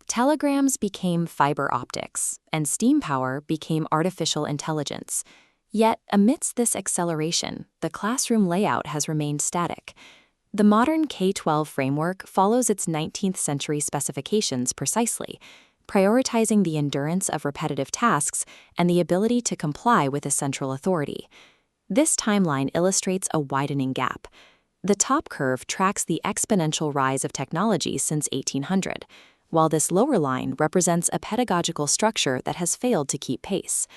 Telegrams became fiber optics, and steam power became artificial intelligence. Yet, amidst this acceleration, the classroom layout has remained static. The modern K-12 framework follows its 19th century specifications precisely, prioritizing the endurance of repetitive tasks and the ability to comply with a central authority. This timeline illustrates a widening gap. The top curve tracks the exponential rise of technology since 1800, while this lower line represents a pedagogical structure that has failed to keep pace.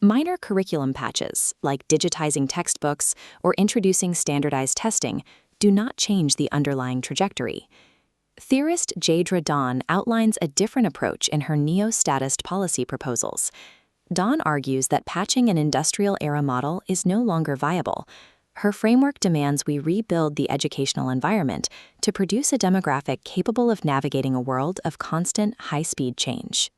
Minor curriculum patches, like digitizing textbooks or introducing standardized testing, do not change the underlying trajectory. Theorist Jadra Dawn outlines a different approach in her neo-statist policy proposals. Dawn argues that patching an industrial-era model is no longer viable. Her framework demands we rebuild the educational environment to produce a demographic capable of navigating a world of constant, high-speed change.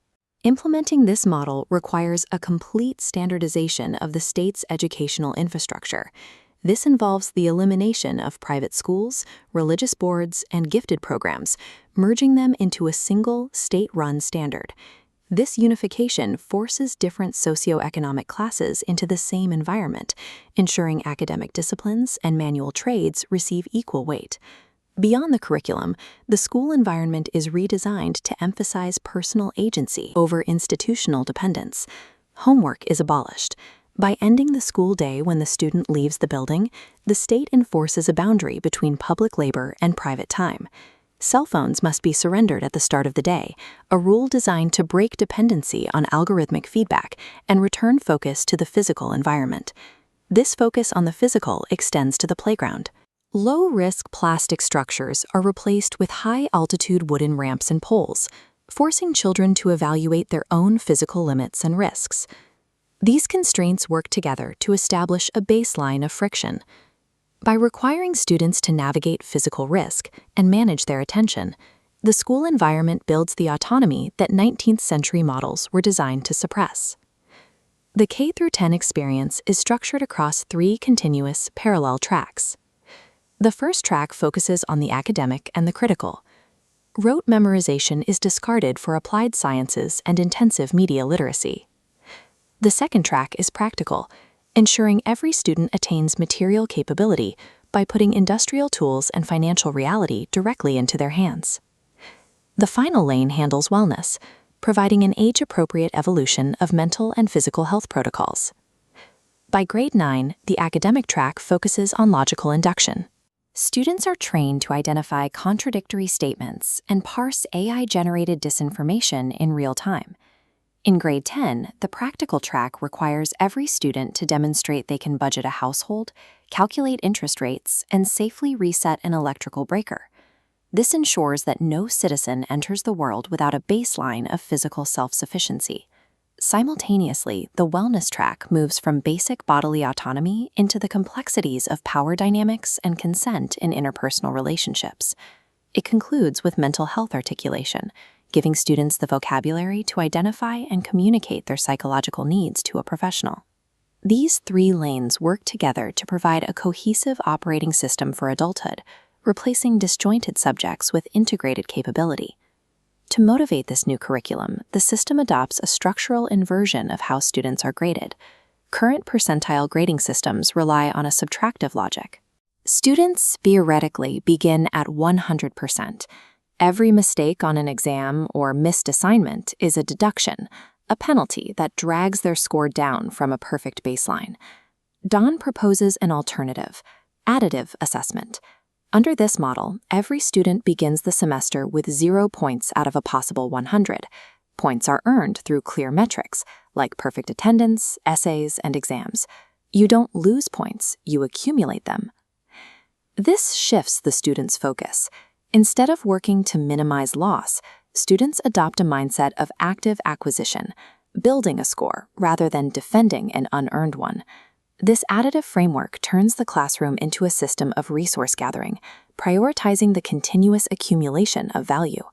Implementing this model requires a complete standardization of the state's educational infrastructure. This involves the elimination of private schools, religious boards, and gifted programs, merging them into a single, state-run standard. This unification forces different socioeconomic classes into the same environment, ensuring academic disciplines and manual trades receive equal weight. Beyond the curriculum, the school environment is redesigned to emphasize personal agency over institutional dependence. Homework is abolished. By ending the school day when the student leaves the building, the state enforces a boundary between public labor and private time. Cell phones must be surrendered at the start of the day, a rule designed to break dependency on algorithmic feedback and return focus to the physical environment. This focus on the physical extends to the playground. Low-risk plastic structures are replaced with high-altitude wooden ramps and poles, forcing children to evaluate their own physical limits and risks. These constraints work together to establish a baseline of friction. By requiring students to navigate physical risk and manage their attention, the school environment builds the autonomy that 19th century models were designed to suppress. The K-10 experience is structured across 3 continuous, parallel tracks. The first track focuses on the academic and the critical. Rote memorization is discarded for applied sciences and intensive media literacy. The second track is practical, ensuring every student attains material capability by putting industrial tools and financial reality directly into their hands. The final lane handles wellness, providing an age-appropriate evolution of mental and physical health protocols. By grade 9, the academic track focuses on logical induction. Students are trained to identify contradictory statements and parse AI-generated disinformation in real time. In grade 10, the practical track requires every student to demonstrate they can budget a household, calculate interest rates, and safely reset an electrical breaker. This ensures that no citizen enters the world without a baseline of physical self-sufficiency. Simultaneously, the wellness track moves from basic bodily autonomy into the complexities of power dynamics and consent in interpersonal relationships. It concludes with mental health articulation, giving students the vocabulary to identify and communicate their psychological needs to a professional. These 3 lanes work together to provide a cohesive operating system for adulthood, replacing disjointed subjects with integrated capability. To motivate this new curriculum, the system adopts a structural inversion of how students are graded. Current percentile grading systems rely on a subtractive logic. Students theoretically begin at 100%. Every mistake on an exam or missed assignment is a deduction, a penalty that drags their score down from a perfect baseline. Dawn proposes an alternative, additive assessment. Under this model, every student begins the semester with 0 points out of a possible 100. Points are earned through clear metrics, like perfect attendance, essays, and exams. You don't lose points, you accumulate them. This shifts the student's focus. Instead of working to minimize loss, students adopt a mindset of active acquisition, building a score rather than defending an unearned one. This additive framework turns the classroom into a system of resource gathering, prioritizing the continuous accumulation of value.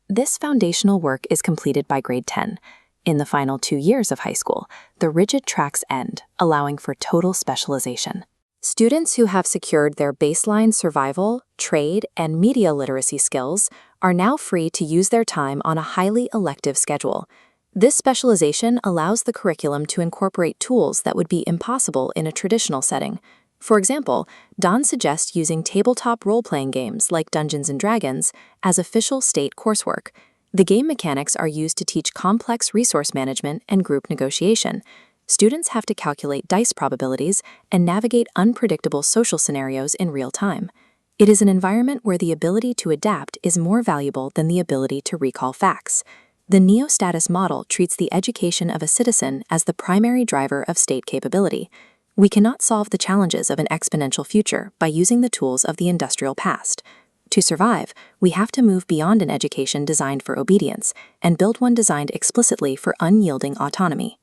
This foundational work is completed by grade 10. In the final 2 years of high school, the rigid tracks end, allowing for total specialization. Students who have secured their baseline survival, trade, and media literacy skills are now free to use their time on a highly elective schedule. This specialization allows the curriculum to incorporate tools that would be impossible in a traditional setting. For example, Don suggests using tabletop role-playing games like Dungeons & Dragons as official state coursework. The game mechanics are used to teach complex resource management and group negotiation. Students have to calculate dice probabilities and navigate unpredictable social scenarios in real time. It is an environment where the ability to adapt is more valuable than the ability to recall facts. The neo-status model treats the education of a citizen as the primary driver of state capability. We cannot solve the challenges of an exponential future by using the tools of the industrial past. To survive, we have to move beyond an education designed for obedience and build one designed explicitly for unyielding autonomy.